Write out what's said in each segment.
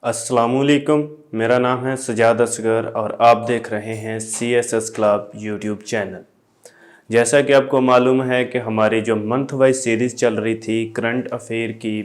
अस्सलामुअलैकुम, मेरा नाम है सजाद असगर और आप देख रहे हैं CSS क्लब यूट्यूब चैनल। जैसा कि आपको मालूम है कि हमारी जो मंथ वाइज सीरीज़ चल रही थी करंट अफेयर की,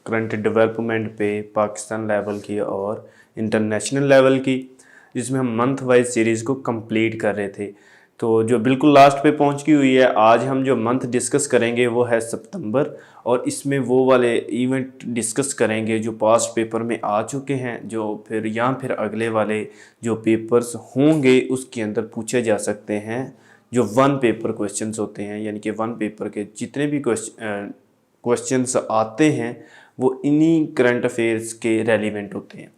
करंट डेवलपमेंट पे पाकिस्तान लेवल की और इंटरनेशनल लेवल की, जिसमें हम मंथ वाइज सीरीज़ को कंप्लीट कर रहे थे। तो जो बिल्कुल लास्ट पे पहुंच की हुई है, आज हम जो मंथ डिस्कस करेंगे वो है सितंबर, और इसमें वो वाले इवेंट डिस्कस करेंगे जो पास्ट पेपर में आ चुके हैं, जो फिर अगले वाले जो पेपर्स होंगे उसके अंदर पूछे जा सकते हैं। जो वन पेपर क्वेश्चंस होते हैं, यानी कि वन पेपर के जितने भी क्वेश्चंस आते हैं वो इन्हीं करंट अफेयर्स के रेलिवेंट होते हैं।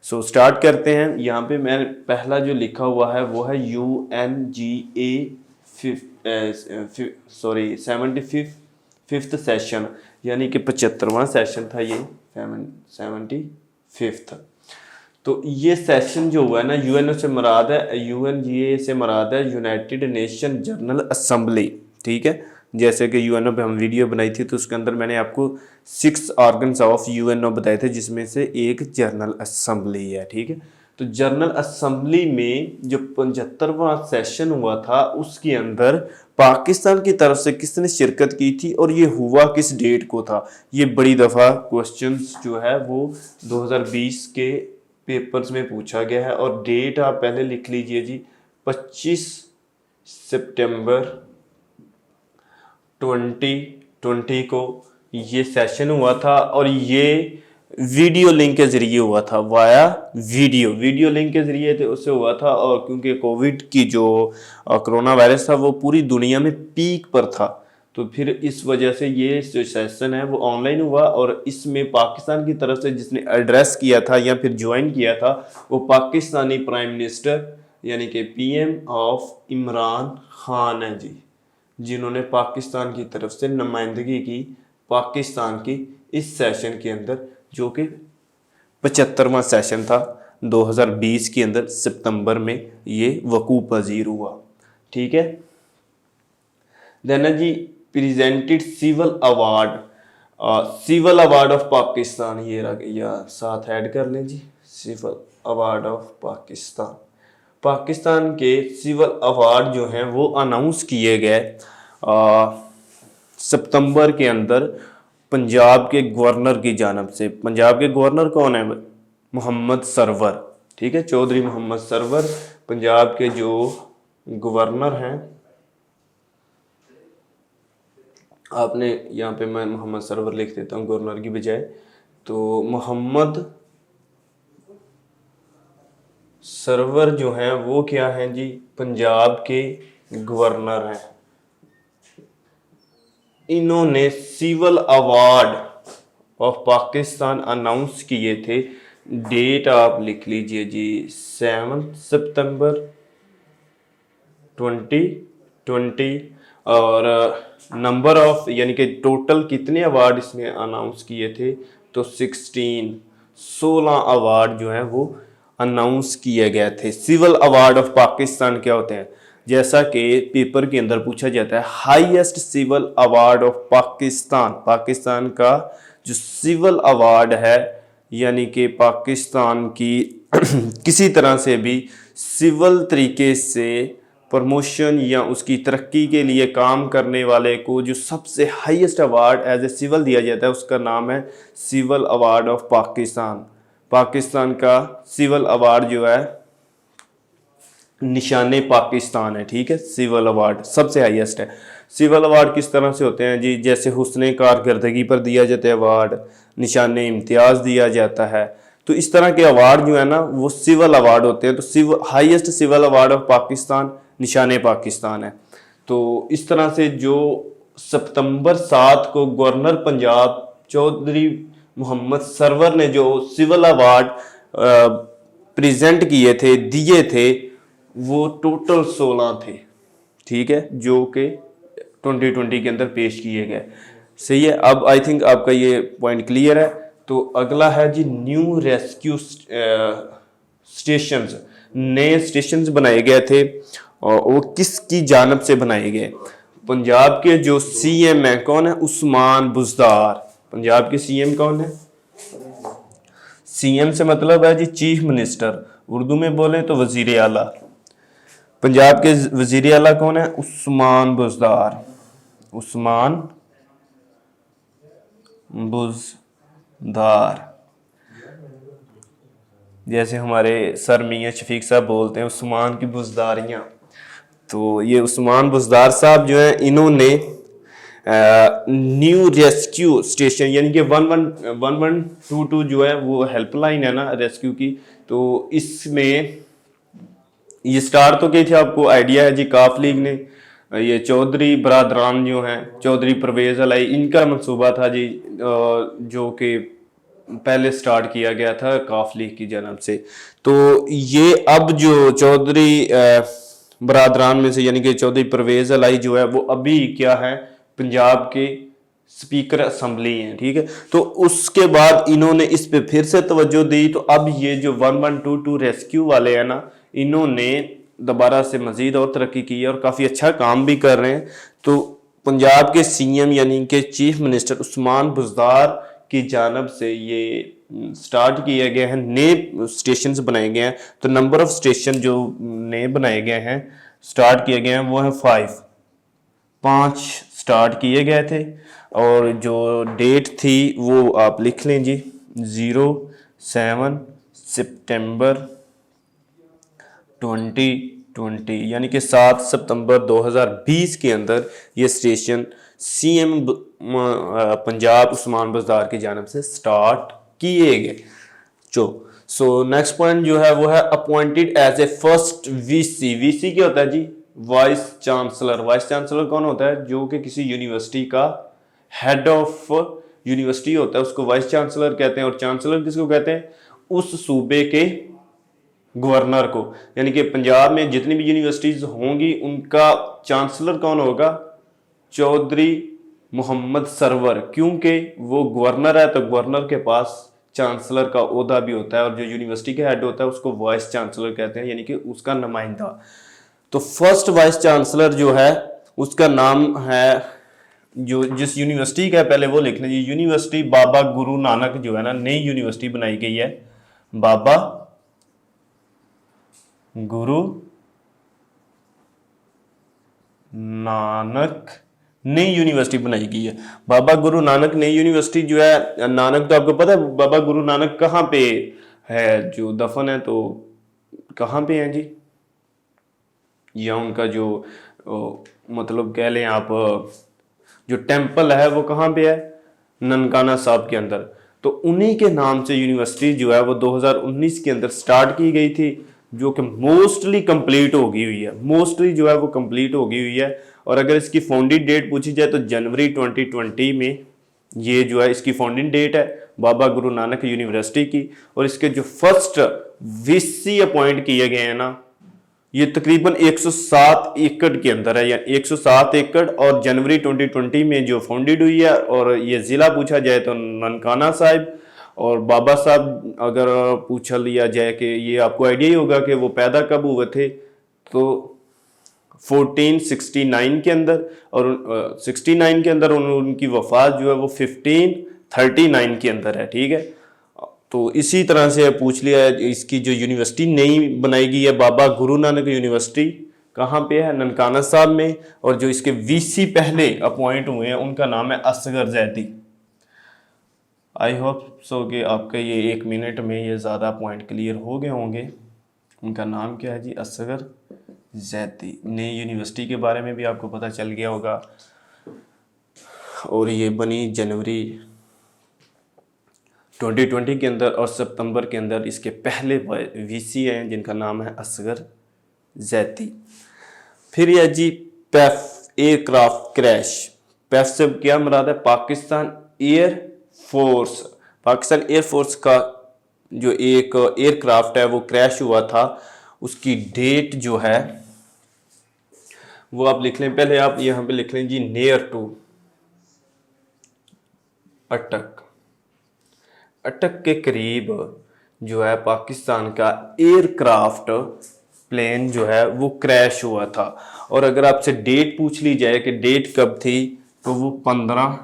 सो स्टार्ट करते हैं। यहाँ पे मैंने पहला जो लिखा हुआ है वो है UNGA 75th सेशन, यानी कि 75वां सेशन था ये, 75th। तो ये सेशन जो हुआ है ना, यूएनओ से मुराद है, UNGA से मुराद है यूनाइटेड नेशन जनरल असेंबली। ठीक है, जैसे कि यूएनओ पे हम वीडियो बनाई थी तो उसके अंदर मैंने आपको 6 ऑर्गन्स ऑफ यूएनओ बताए थे, जिसमें से एक जनरल असेंबली है। ठीक है, तो जनरल असेंबली में जो 75वां सेशन हुआ था उसके अंदर पाकिस्तान की तरफ से किसने शिरकत की थी और ये हुआ किस डेट को था। ये बड़ी दफ़ा क्वेश्चंस जो है वो 2020 के पेपर्स में पूछा गया है, और डेट आप पहले लिख लीजिए जी, 25 सितंबर 2020 को ये सेशन हुआ था, और ये वीडियो लिंक के जरिए हुआ था, वाया वीडियो लिंक के जरिए थे उससे हुआ था। और क्योंकि कोविड की जो कोरोना वायरस था वो पूरी दुनिया में पीक पर था, तो फिर इस वजह से ये जो सेशन है वो ऑनलाइन हुआ, और इसमें पाकिस्तान की तरफ से जिसने एड्रेस किया था या फिर ज्वाइन किया था वो पाकिस्तानी प्राइम मिनिस्टर यानी कि PM ऑफ इमरान खान है जी, जिन्होंने पाकिस्तान की तरफ से नुमाइंदगी की पाकिस्तान की इस सेशन के अंदर, जो कि 75वां सेशन था 2020 के अंदर सितंबर में ये वकूफ़ पजीर हुआ। ठीक है, देन जी presented civil award of Pakistan, ये या साथ ऐड कर लें जी, सिविल अवार्ड ऑफ पाकिस्तान के सिविल अवार्ड जो हैं वो अनाउंस किए गए सितंबर के अंदर पंजाब के गवर्नर की जानब से। पंजाब के गवर्नर कौन है? मोहम्मद सरवर। ठीक है, चौधरी मोहम्मद सरवर पंजाब के जो गवर्नर हैं। आपने यहाँ पे मैं मोहम्मद सरवर लिख देता हूँ गवर्नर की बजाय, तो मोहम्मद सरवर जो हैं वो क्या हैं जी, पंजाब के गवर्नर हैं। इन्होंने civil award of Pakistan announce किए थे। डेट आप लिख लीजिए जी, 7 सितंबर 2020, और नंबर ऑफ यानी कि टोटल कितने अवार्ड इसने अनाउंस किए थे, तो 16 अवार्ड जो हैं वो अनाउंस किए गए थे। सिविल अवार्ड ऑफ पाकिस्तान क्या होते हैं? जैसा कि पेपर के अंदर पूछा जाता है, highest civil award of Pakistan का जो सिविल अवार्ड है, यानी कि पाकिस्तान की किसी तरह से भी सिविल तरीके से प्रमोशन या उसकी तरक्की के लिए काम करने वाले को जो सबसे highest award as a civil दिया जाता है उसका नाम है सिविल अवार्ड ऑफ पाकिस्तान का सिविल अवार्ड जो है निशाने पाकिस्तान है। ठीक है, सिविल अवार्ड सबसे हाईएस्ट है। सिविल अवार्ड किस तरह से होते हैं जी? जैसे हुस्ने कारकर्दगी पर दिया जाता है अवार्ड, निशाने इम्तियाज़ दिया जाता है, तो इस तरह के अवार्ड जो है ना वो सिविल अवार्ड होते हैं। तो highest civil award of Pakistan Nishan-e Pakistan है। तो इस तरह से जो सितंबर 7 को गवर्नर पंजाब चौधरी मोहम्मद सरवर ने जो सिविल अवार्ड प्रेजेंट किए थे, दिए थे, वो टोटल 16 थे। ठीक है, जो कि 2020 के अंदर पेश किए गए। सही है, अब आई थिंक आपका ये पॉइंट क्लियर है। तो अगला है जी न्यू रेस्क्यू स्टेशंस, नए स्टेशंस बनाए गए थे, और वो किसकी जानब से बनाए गए? पंजाब के जो CM है कौन है? उस्मान बुज़दार। पंजाब के CM कौन है? सीएम से मतलब है जी चीफ मिनिस्टर, उर्दू में बोले तो वजीर आला। पंजाब के वजीर आला कौन है? उस्मान बुज़दार। उस्मान बुज़दार, जैसे हमारे सर मियाँ शफीक साहब बोलते हैं उस्मान की बुज़दारियाँ। तो ये उस्मान बुज़दार साहब जो है, इन्होंने न्यू रेस्क्यू स्टेशन यानी कि 1122 जो है वो हेल्पलाइन है ना रेस्क्यू की, तो इसमें ये स्टार्ट तो की थी, आपको आइडिया है जी, काफ लीग ने। ये चौधरी बरादरान जो हैं, चौधरी परवेज अलाई, इनका मंसूबा था जी, जो कि पहले स्टार्ट किया गया था काफ लीग की जन्म से। तो ये अब जो चौधरी बरादरान में से यानी कि चौधरी परवेज अलाई जो है वो अभी क्या है, पंजाब के स्पीकर असम्बली हैं, ठीक है। तो उसके बाद इन्होंने इस पे फिर से तवज्जो दी, तो अब ये जो 1122 रेस्क्यू वाले हैं ना, इन्होंने दोबारा से मजीद और तरक्की की है और काफ़ी अच्छा काम भी कर रहे हैं। तो पंजाब के सीएम यानी कि चीफ मिनिस्टर उस्मान बुज़दार की जानब से ये स्टार्ट किए गए हैं, नए स्टेशन बनाए गए हैं। तो नंबर ऑफ स्टेशन जो नए बनाए गए हैं, स्टार्ट किए गए हैं, वो हैं 5 स्टार्ट किए गए थे। और जो डेट थी वो आप लिख लें जी, 07 सितंबर 2020 यानी कि 7 सितंबर 2020 के अंदर ये स्टेशन सीएम पंजाब उस्मान बुज़दार की जानब से स्टार्ट किए गए। सो नेक्स्ट पॉइंट जो है वो है appointed as a first VC. VC क्या होता है जी? Vice chancellor. वाइस चांसलर कौन होता है? जो कि किसी यूनिवर्सिटी का हेड ऑफ यूनिवर्सिटी होता है, उसको वाइस चांसलर कहते हैं। और चांसलर किसको कहते हैं? उस सूबे के गवर्नर को। यानी कि पंजाब में जितनी भी यूनिवर्सिटीज होंगी उनका चांसलर कौन होगा? चौधरी मोहम्मद सरवर, क्योंकि वो गवर्नर है तो गवर्नर के पास चांसलर का ओहदा भी होता है, और जो यूनिवर्सिटी के हेड होता है उसको वाइस चांसलर कहते हैं, यानी कि उसका नुमाइंदा। तो फर्स्ट वाइस चांसलर जो है उसका नाम है, जो जिस यूनिवर्सिटी का है पहले वो लिख लीजिए, यूनिवर्सिटी बाबा गुरु नानक जो है ना, नई यूनिवर्सिटी बनाई गई है, बाबा गुरु नानक नई यूनिवर्सिटी बनाई गई है। बाबा गुरु नानक नई यूनिवर्सिटी जो है, नानक तो आपको पता है बाबा गुरु नानक कहाँ पे है जो दफन है, तो कहाँ पे है जी? या उनका जो मतलब कह लें आप, जो टेम्पल है वो कहाँ पे है? ननकाना साहब के अंदर। तो उन्हीं के नाम से यूनिवर्सिटी जो है वो 2019 के अंदर स्टार्ट की गई थी, जो कि मोस्टली कंप्लीट हो गई हुई है। मोस्टली जो है वो कंप्लीट हो गई हुई है। और अगर इसकी फाउंडिंग डेट पूछी जाए तो जनवरी 2020 में ये जो है इसकी फाउंडिंग डेट है बाबा गुरु नानक यूनिवर्सिटी की। और इसके जो फर्स्ट वीसी अपॉइंट किए गए हैं ना, ये तकरीबन 107 एकड़ के अंदर है, या 107 एकड़। और जनवरी 2020 में जो फाउंडेड हुई है। और ये ज़िला पूछा जाए तो ननकाना साहिब। और बाबा साहब अगर पूछा लिया जाए कि ये आपको आइडिया ही होगा कि वो पैदा कब हुए थे, तो 1469 के अंदर। और 69 के अंदर उनकी वफात जो है वो 1539 के अंदर है, ठीक है। तो इसी तरह से पूछ लिया है, इसकी जो यूनिवर्सिटी नई बनाई गई है बाबा गुरु नानक यूनिवर्सिटी, कहाँ पे है? ननकाना साहब में। और जो इसके वीसी पहले अपॉइंट हुए हैं उनका नाम है Asghar Zaidi. I hope so कि आपका ये 1 मिनट में ये ज़्यादा पॉइंट क्लियर हो गए होंगे। उनका नाम क्या है जी? असगर जैदी। नई यूनिवर्सिटी के बारे में भी आपको पता चल गया होगा। और ये बनी जनवरी 2020 के अंदर, और सितंबर के अंदर इसके पहले वीसी हैं जिनका नाम है असगर जैदी। फिर यह जी पैफ एयरक्राफ्ट क्रैश। पैफ से क्या मुराद है? Pakistan air force. Pakistan air force का जो एक एयरक्राफ्ट है वो क्रैश हुआ था। उसकी डेट जो है वो आप लिख लें, पहले आप यहाँ पे लिख लें जी, नियर टू अटक। अटक के करीब जो है पाकिस्तान का एयरक्राफ्ट प्लेन जो है वो क्रैश हुआ था। और अगर आपसे डेट पूछ ली जाए कि डेट कब थी, तो वो 15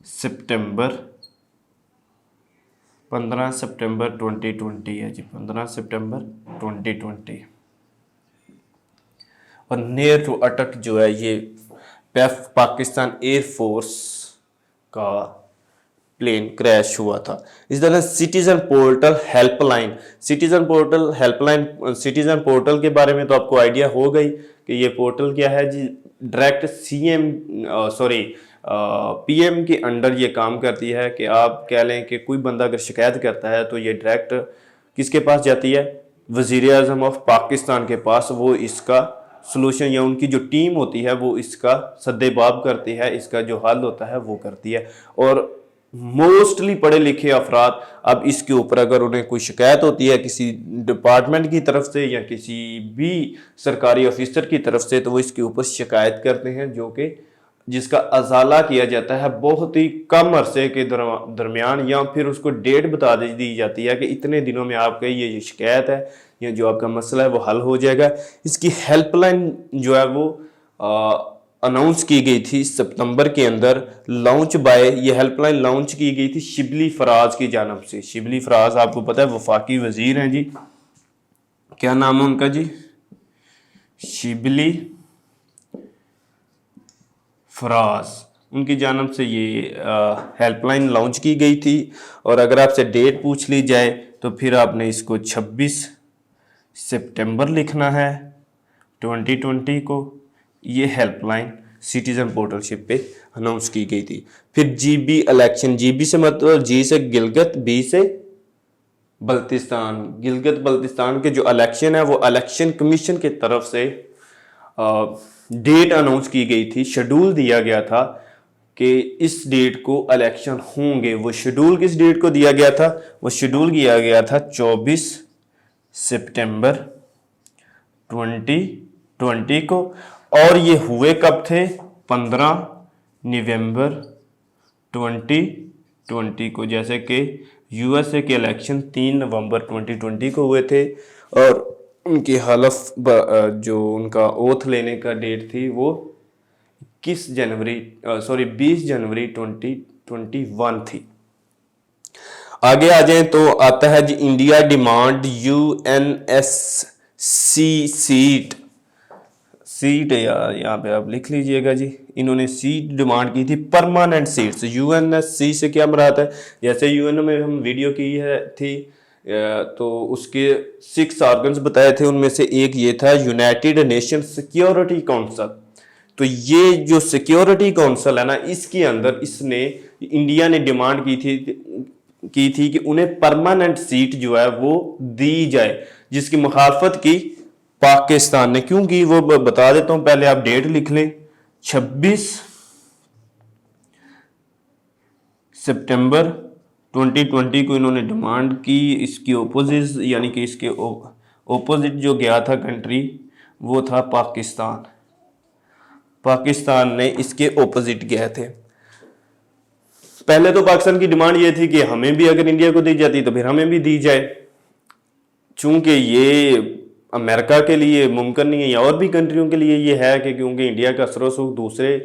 सितंबर 15 सितंबर 2020 है जी, 15 सितंबर 2020। और नियर टू अटक जो है ये पाकिस्तान एयरफोर्स का प्लेन क्रैश हुआ था। इस तरह citizen portal helpline, citizen portal के बारे में तो आपको आइडिया हो गई कि ये पोर्टल क्या है जी। डायरेक्ट पीएम के अंडर ये काम करती है कि आप कह लें कि कोई बंदा अगर शिकायत करता है तो ये डायरेक्ट किसके पास जाती है, वज़ीर आज़म ऑफ पाकिस्तान के पास। वो इसका सलूशन या उनकी जो टीम होती है वो इसका सद्देबाब करती है, इसका जो हल होता है वो करती है। और मोस्टली पढ़े लिखे अफराद अब इसके ऊपर अगर उन्हें कोई शिकायत होती है किसी डिपार्टमेंट की तरफ से या किसी भी सरकारी ऑफिसर की तरफ से, तो वो इसके ऊपर शिकायत करते हैं, जो कि जिसका अजाला किया जाता है बहुत ही कम अरसे के दरमियान, या फिर उसको डेट बता दी जाती है कि इतने दिनों में आपका ये शिकायत है या जो आपका मसला है वो हल हो जाएगा। इसकी हेल्पलाइन जो है वो अनाउंस की गई थी सितंबर के अंदर, ये हेल्पलाइन लॉन्च की गई थी शिबली फराज की जानब से। शिबली फराज आपको पता है वफाकी वजीर हैं जी, क्या नाम है उनका जी, शिबली फराज, उनकी जानब से ये हेल्पलाइन लॉन्च की गई थी। और अगर आपसे डेट पूछ ली जाए तो फिर आपने इसको 26 सितंबर लिखना है 2020 को। ये हेल्पलाइन सिटीजन पोर्टलशिप पे अनाउंस की गई थी। फिर जीबी इलेक्शन, जीबी से मतलब जी से गिलगित, बी से बल्तिस्तान, गिलगित बल्तिस्तान के जो इलेक्शन है वो इलेक्शन कमीशन की तरफ से डेट अनाउंस की गई थी, शेड्यूल दिया गया था कि इस डेट को इलेक्शन होंगे। वो शेड्यूल किस डेट को दिया गया था, वो शेड्यूल किया गया था 24 सितंबर 2020 को। और ये हुए कब थे, 15 नवंबर 2020 को। जैसे कि यूएसए के इलेक्शन 3 नवंबर 2020 को हुए थे और उनकी हलफ जो उनका ओथ लेने का डेट थी वो 20 जनवरी 2021 थी। आगे आ जाए तो आता है जी इंडिया डिमांड यूएनएससी सीट है यार, यहाँ पे आप लिख लीजिएगा जी। इन्होंने सीट डिमांड की थी, परमानेंट सीट्स। यूएनएससी से क्या मुराद है, जैसे यूएन में हम वीडियो की थी तो उसके 6 ऑर्गन्स बताए थे, उनमें से एक ये था यूनाइटेड नेशन सिक्योरिटी काउंसिल। तो ये जो सिक्योरिटी काउंसिल है ना, इसके अंदर इंडिया ने डिमांड की थी कि उन्हें परमानेंट सीट जो है वो दी जाए, जिसकी मुखालफत की पाकिस्तान ने। क्योंकि वो बता देता हूं, पहले आप डेट लिख लें, 26 सितंबर 2020 को इन्होंने डिमांड की। इसकी ओपोजिट यानी कि इसके ओपोजिट जो गया था कंट्री वो था पाकिस्तान। पाकिस्तान ने इसके ओपोजिट गए थे। पहले तो पाकिस्तान की डिमांड ये थी कि हमें भी अगर इंडिया को दी जाती तो फिर हमें भी दी जाए। चूंकि ये अमेरिका के लिए मुमकिन नहीं है या और भी कंट्रियों के लिए ये है कि क्योंकि इंडिया का असर-ओ-रसूख दूसरे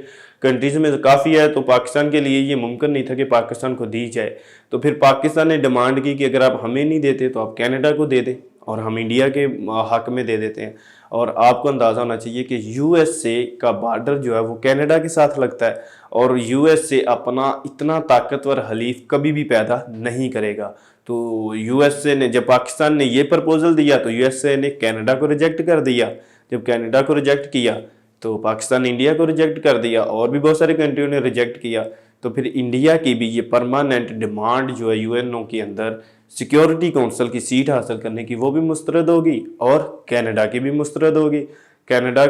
कंट्रीज में काफ़ी है, तो पाकिस्तान के लिए ये मुमकिन नहीं था कि पाकिस्तान को दी जाए। तो फिर पाकिस्तान ने डिमांड की कि अगर आप हमें नहीं देते तो आप कनाडा को दे दें और हम इंडिया के हक में दे देते हैं। और आपको अंदाज़ा होना चाहिए कि यूएसए का बॉर्डर जो है वो कनाडा के साथ लगता है और यूएसए अपना इतना ताकतवर हलीफ कभी भी पैदा नहीं करेगा। तो यूएसए ने, जब पाकिस्तान ने ये प्रपोजल दिया तो यूएसए ने कनाडा को रिजेक्ट कर दिया। जब कनाडा को रिजेक्ट किया तो पाकिस्तान इंडिया को रिजेक्ट कर दिया और भी बहुत सारी कंट्रियों ने रिजेक्ट किया। तो फिर इंडिया की भी ये परमानेंट डिमांड जो है यूएनओ के अंदर सिक्योरिटी काउंसिल की सीट हासिल करने की, वो भी मुस्तरद होगी और कनाडा की भी मुस्तरद होगी। कनाडा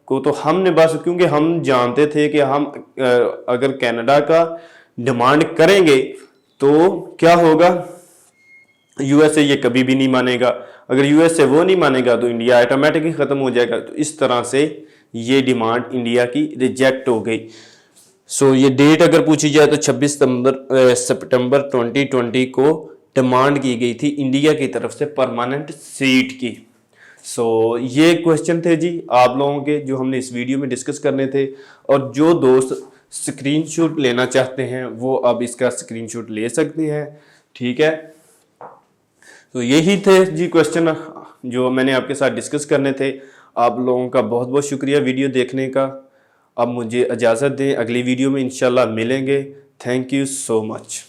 को तो हमने बस, क्योंकि हम जानते थे कि हम अगर कनाडा का डिमांड करेंगे तो क्या होगा, यूएसए ये कभी भी नहीं मानेगा। अगर यूएसए वो नहीं मानेगा तो इंडिया ऑटोमेटिकली ख़त्म हो जाएगा। तो इस तरह से ये डिमांड इंडिया की रिजेक्ट हो गई। सो ये डेट अगर पूछी जाए तो 26 सितंबर 2020 को डिमांड की गई थी इंडिया की तरफ से परमानेंट सीट की। सो ये क्वेश्चन थे जी आप लोगों के, जो हमने इस वीडियो में डिस्कस करने थे। और जो दोस्त स्क्रीनशॉट लेना चाहते हैं वो अब इसका स्क्रीनशॉट ले सकते हैं, ठीक है। तो यही थे जी क्वेश्चन जो मैंने आपके साथ डिस्कस करने थे। आप लोगों का बहुत बहुत शुक्रिया वीडियो देखने का। अब मुझे इजाज़त दें, अगली वीडियो में इंशाल्लाह मिलेंगे। Thank you so much.